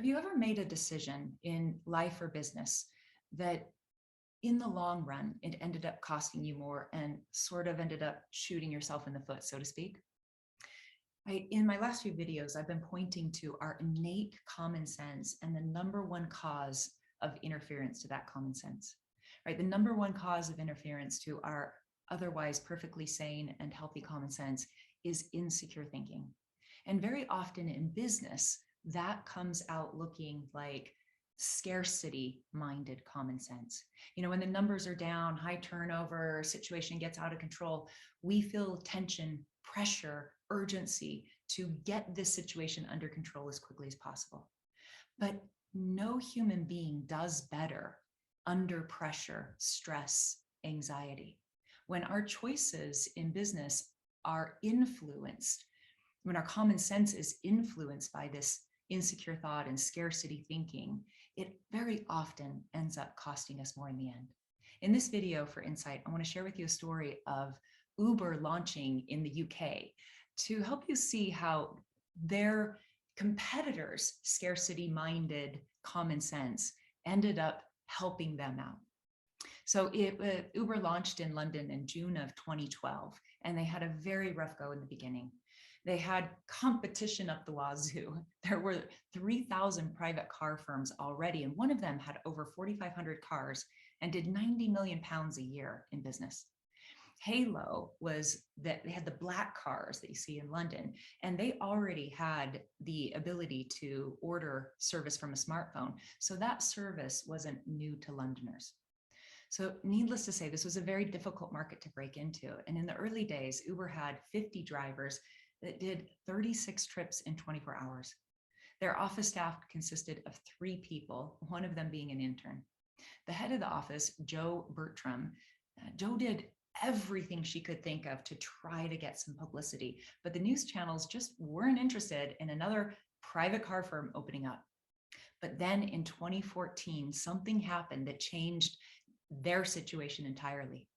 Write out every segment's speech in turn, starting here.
Have you ever made a decision in life or business that in the long run, it ended up costing you more and sort of ended up shooting yourself in the foot, so to speak? In my last few videos, I've been pointing to our innate common sense and the number one cause of interference to that common sense, right? The number one cause of interference to our otherwise perfectly sane and healthy common sense is insecure thinking. And very often in business, that comes out looking like scarcity minded common sense. When the numbers are down, high turnover, situation gets out of control, we feel tension, pressure, urgency to get this situation under control as quickly as possible. But no human being does better under pressure, stress, anxiety. When our choices in business are influenced, when our common sense is influenced by this insecure thought and scarcity thinking, it very often ends up costing us more in the end. In this video for Insight, I want to share with you a story of Uber launching in the UK to help you see how their competitors' scarcity-minded common sense ended up helping them out. So Uber launched in London in June of 2012, and they had a very rough go in the beginning. They had competition up the wazoo. There were 3,000 private car firms already, and one of them had over 4,500 cars and did 90 million pounds a year in business. Halo was that they had the black cars that you see in London, and they already had the ability to order service from a smartphone. So that service wasn't new to Londoners. So needless to say, this was a very difficult market to break into. And in the early days, Uber had 50 drivers that did 36 trips in 24 hours. Their office staff consisted of 3 people, one of them being an intern. The head of the office, Jo Bertram, Jo did everything she could think of to try to get some publicity, but the news channels just weren't interested in another private car firm opening up. But then in 2014, something happened that changed their situation entirely.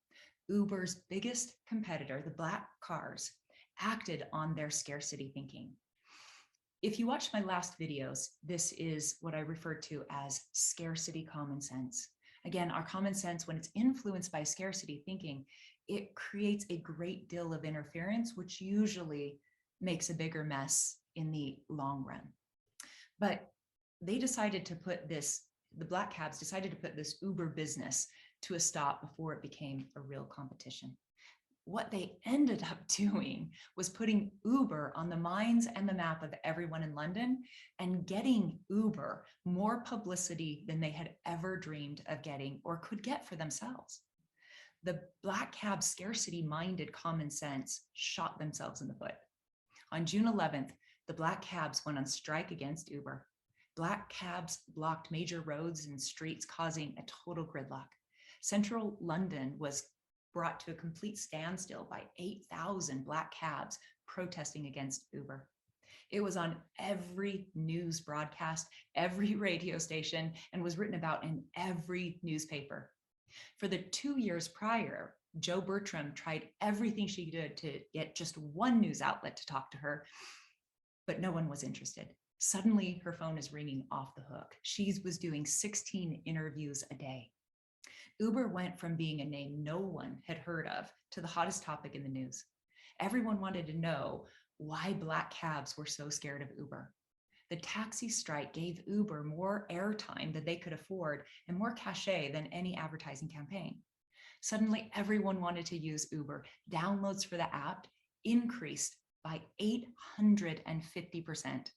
Uber's biggest competitor, the black cars, acted on their scarcity thinking. If you watch my last videos, this is what I refer to as scarcity common sense. Again, our common sense, when it's influenced by scarcity thinking, it creates a great deal of interference, which usually makes a bigger mess in the long run. But they decided to put this, the black cabs decided to put this Uber business to a stop before it became a real competition. What they ended up doing was putting Uber on the minds and the map of everyone in London and getting Uber more publicity than they had ever dreamed of getting or could get for themselves. The black cab scarcity-minded common sense shot themselves in the foot. On June 11th, the black cabs went on strike against Uber. Black cabs blocked major roads and streets, causing a total gridlock. Central London was brought to a complete standstill by 8,000 black cabs protesting against Uber. It was on every news broadcast, every radio station, and was written about in every newspaper. For the 2 years prior, Jo Bertram tried everything she did to get just one news outlet to talk to her, but no one was interested. Suddenly, her phone is ringing off the hook. She was doing 16 interviews a day. Uber went from being a name no one had heard of to the hottest topic in the news. Everyone wanted to know why black cabs were so scared of Uber. The taxi strike gave Uber more airtime than they could afford and more cachet than any advertising campaign. Suddenly, everyone wanted to use Uber. Downloads for the app increased by 850%.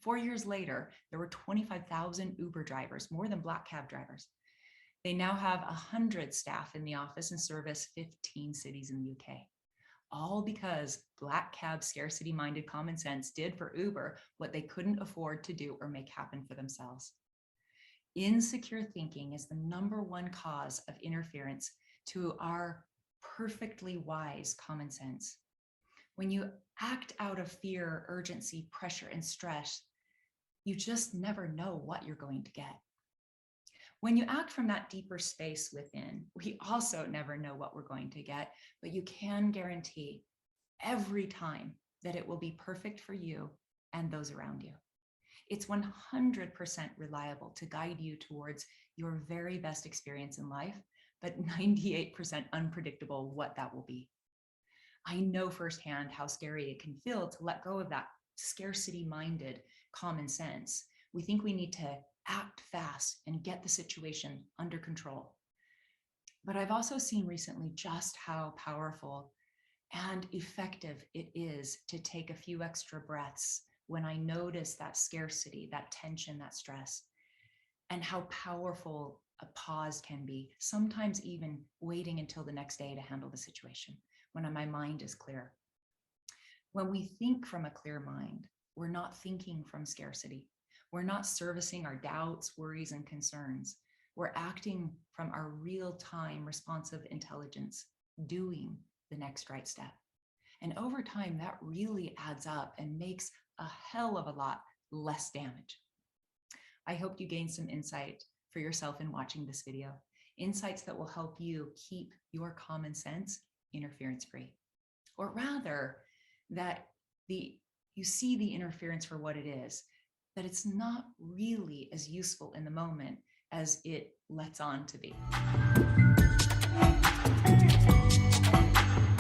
4 years later, there were 25,000 Uber drivers, more than black cab drivers. They now have 100 staff in the office and service 15 cities in the UK. All because black cab scarcity-minded common sense did for Uber what they couldn't afford to do or make happen for themselves. Insecure thinking is the number one cause of interference to our perfectly wise common sense. When you act out of fear, urgency, pressure, and stress, you just never know what you're going to get. When you act from that deeper space within, we also never know what we're going to get, but you can guarantee every time that it will be perfect for you and those around you. It's 100% reliable to guide you towards your very best experience in life, but 98% unpredictable what that will be. I know firsthand how scary it can feel to let go of that scarcity-minded common sense. We think we need to act fast and get the situation under control. But I've also seen recently just how powerful and effective it is to take a few extra breaths when I notice that scarcity, that tension, that stress, and how powerful a pause can be, sometimes even waiting until the next day to handle the situation when my mind is clear. When we think from a clear mind, we're not thinking from scarcity. We're not servicing our doubts, worries, and concerns. We're acting from our real-time responsive intelligence, doing the next right step. And over time, that really adds up and makes a hell of a lot less damage. I hope you gained some insight for yourself in watching this video, insights that will help you keep your common sense interference-free. Or rather, that you see the interference for what it is, that it's not really as useful in the moment as it lets on to be.